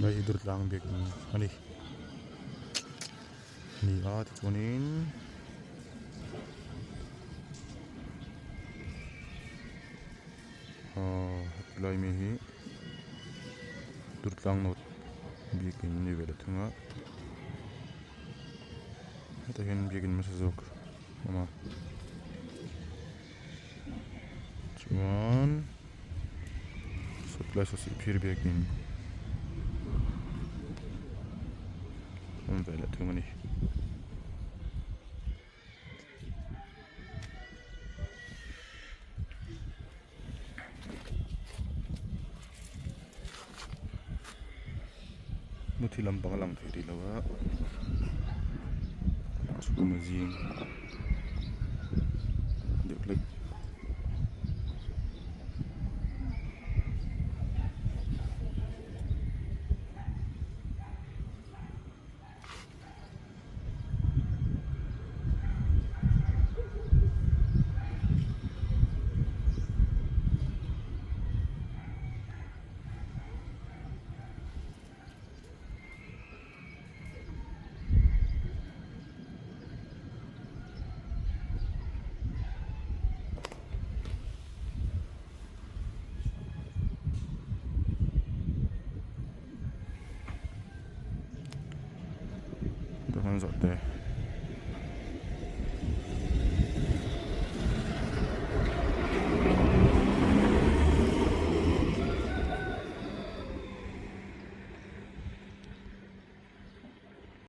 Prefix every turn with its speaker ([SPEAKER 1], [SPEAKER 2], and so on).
[SPEAKER 1] May idrot lang big ani ni tunin lay mi hi idrot lang not big ni vela thunga ata hin big masazok ama chuan supply so phir big vela thunga ni muthi lampang lang thei lawa chuma jing deklek 또 hanzot te